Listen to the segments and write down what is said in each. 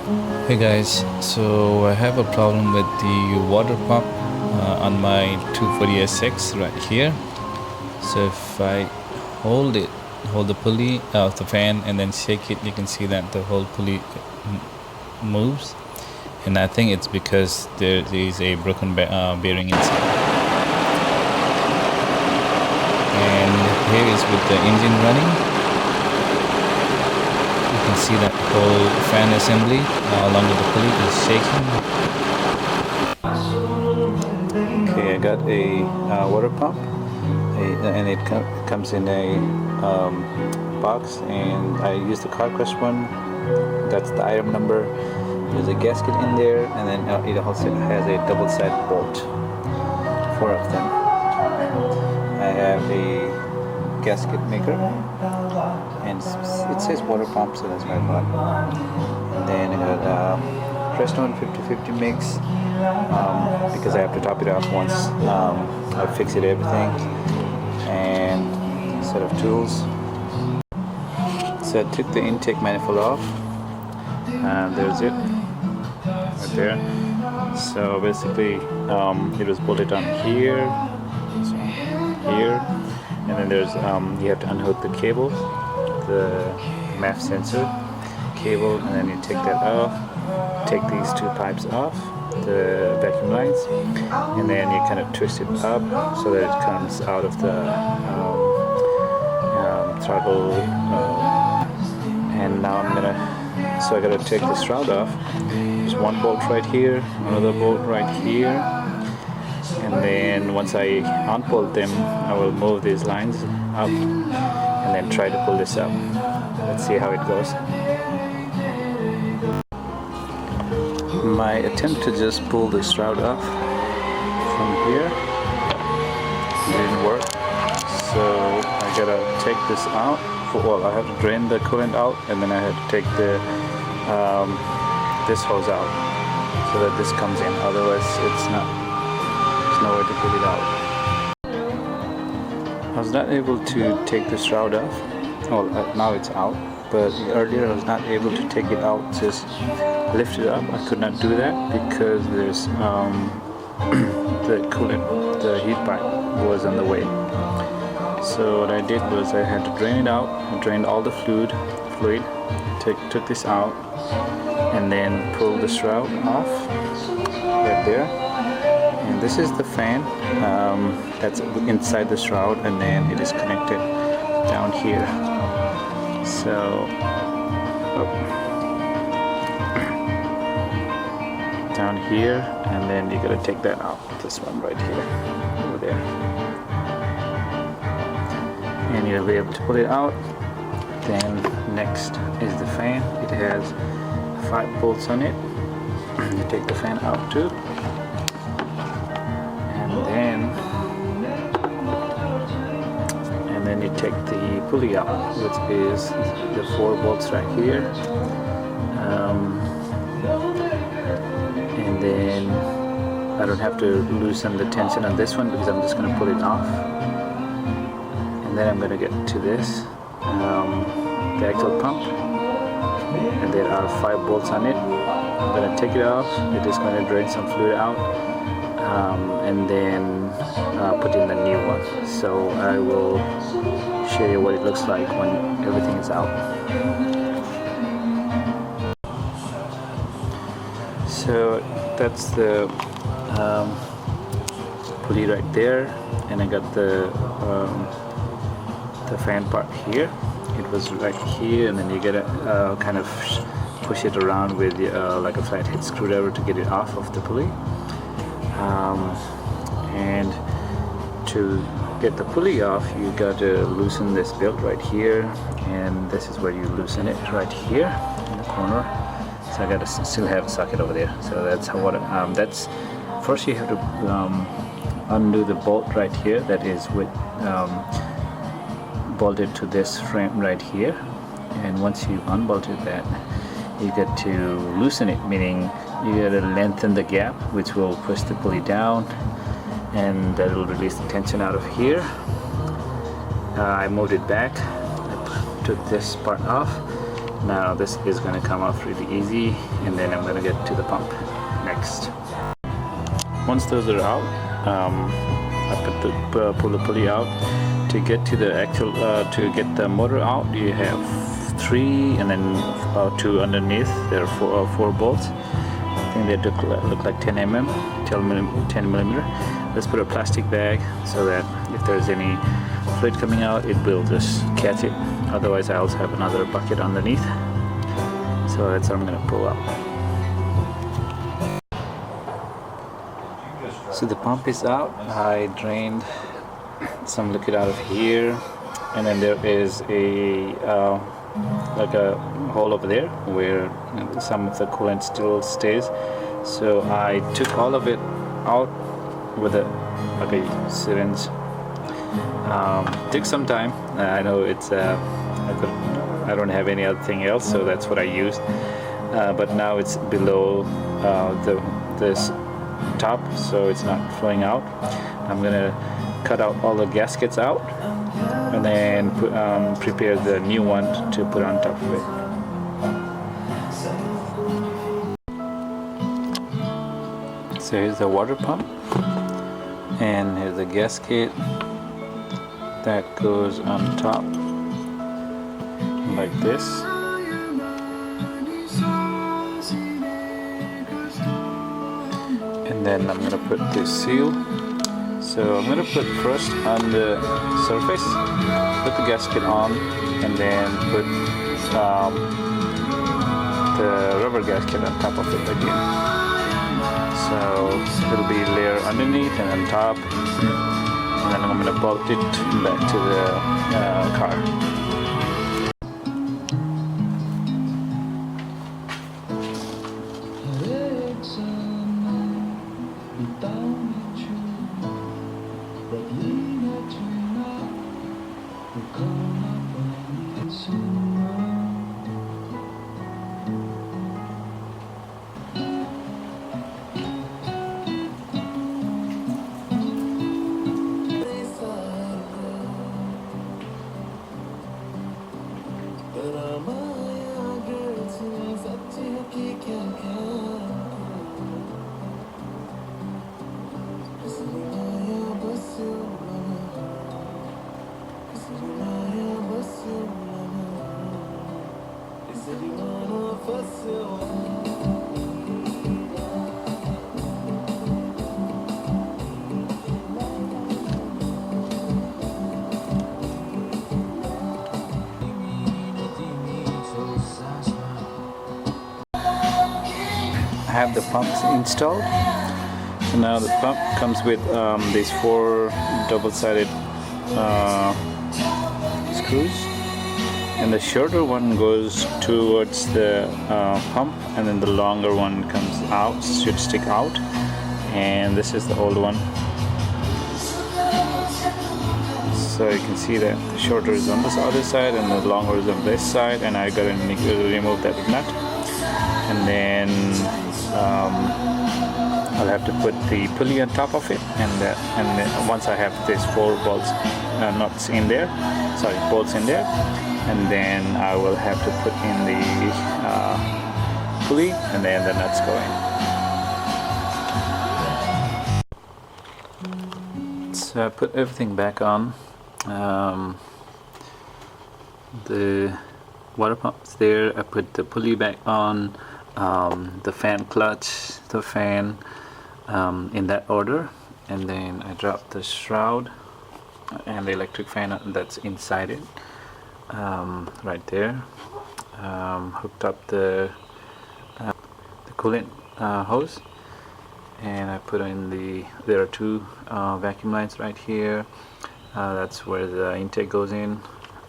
Hey guys, so I have a problem with the water pump on my 240SX right here. So if I hold the pulley of the fan and then shake it, you can see that the whole pulley moves. And I think it's because there is a broken bearing inside. And here is with the engine running. You can see that whole fan assembly along with the pulley is shaking. Okay, I got a water pump, and it comes in a box, and I used the Carquest one. That's the item number. There's a gasket in there, and then it also has a double-sided bolt, 4 of them. I have a gasket maker, and it says water pump, so that's what I bought. And then I got Prestone 50/50 mix, because I have to top it off once I fix it everything, and a set of tools. So I took the intake manifold off, and there's it right there. So basically it was bolted on here, so here, and then there's you have to unhook the cable, the MAF sensor cable, and then you take that off, take these 2 pipes off, the vacuum lines, and then you kind of twist it up so that it comes out of the throttle, and now I gotta take the shroud off. There's 1 bolt right here, another bolt right here, and then once I unbolt them, I will move these lines up and then try to pull this up. Let's see how it goes. My attempt to just pull the shroud off from here didn't work, so I gotta take this out. Well, I have to drain the coolant out, and then I have to take the this hose out so that this comes in. Otherwise, there's no way to pull it out. I was not able to take the shroud off. Well, now it's out, but earlier I was not able to take it out, just lift it up. I could not do that because there's the coolant, the heat pipe was on the way. So what I did was I had to drain it out. I drained all the fluid, took this out, and then pulled the shroud off right there. And this is the fan that's inside the shroud, and then it is connected down here. So down here, and then you gotta take that out. This one right here, over there, and you'll be able to pull it out. Then next is the fan. It has 5 bolts on it. You take the fan out too, and then you take the pulley out, which is the 4 bolts right here. And then I don't have to loosen the tension on this one because I'm just going to pull it off. And then I'm going to get to this, the actual pump, and there are 5 bolts on it. I'm going to take it off. It is going to drain some fluid out, and then put in the new one. So I will show you what it looks like when everything is out. So that's the pulley right there, and I got the fan part here. It was right here, and then you gotta kind of push it around with like a flathead screwdriver to get it off of the pulley. And to get the pulley off, you got to loosen this belt right here, and this is where you loosen it, right here in the corner. So I got to still have a socket over there. So that's how that's first you have to undo the bolt right here that is with bolted to this frame right here, and once you unbolted that, you get to loosen it, meaning you got to lengthen the gap, which will push the pulley down, and that will release the tension out of here. I moved it back, I took this part off, Now this is going to come off really easy, and then I'm going to get to the pump next. Once those are out, I pull the pulley out. To get to the actual to get the motor out, you have 3 and then 2 underneath. There are 4 bolts. I think they look like 10 millimeter. Let's put a plastic bag so that if there's any fluid coming out, it will just catch it. Otherwise, I also have another bucket underneath. So that's what I'm going to pull out. So the pump is out. I drained some liquid out of here, and then there is a like a hole over there where some of the coolant still stays. So I took all of it out with like a syringe. Took some time. I know it's I don't have any other thing else, so that's what I used. But now it's below this top, so it's not flowing out. I'm gonna cut out all the gaskets out and then prepare the new one to put on top of it. So here's the water pump, and here's the gasket that goes on top like this. And then I'm gonna put the seal. So I'm gonna put first on the surface, put the gasket on, and then put the rubber gasket on top of it again. So it'll be layer underneath and on top, and then I'm gonna bolt it back to the car. I have the pumps installed. So now the pump comes with these 4 double-sided screws, and the shorter one goes towards the pump, and then the longer one comes out, should stick out, and this is the old one. So you can see that the shorter is on this other side and the longer is on this side, and I gotta remove that nut, and then I'll have to put the pulley on top of it, and then once I have these 4 bolts nuts in there, bolts in there, and then I will have to put in the pulley and then the nuts going. So I put everything back on. The water pump's there. I put the pulley back on, the fan clutch, the fan, in that order, and then I dropped the shroud and the electric fan that's inside it, right there. Hooked up the coolant hose, and I put in there are 2 vacuum lines right here. That's where the intake goes in,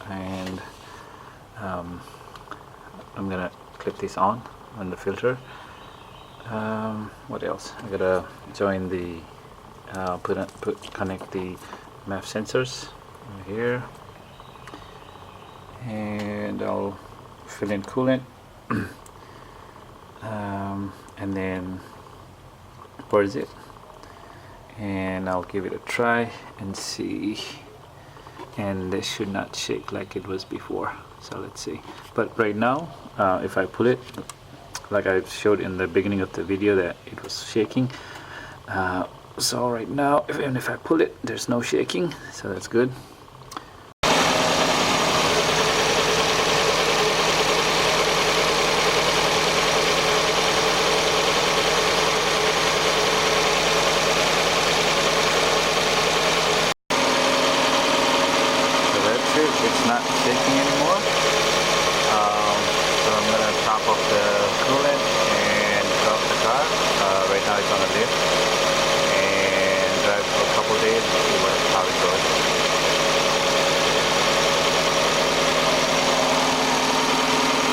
and I'm gonna clip this on the filter. What else? I gotta join the connect the MAF sensors over here, and I'll fill in coolant, and then pour it, and I'll give it a try and see, and this should not shake like it was before. So let's see. But right now, if I pull it, like I showed in the beginning of the video that it was shaking. So right now, even if I pull it, there's no shaking, so that's good.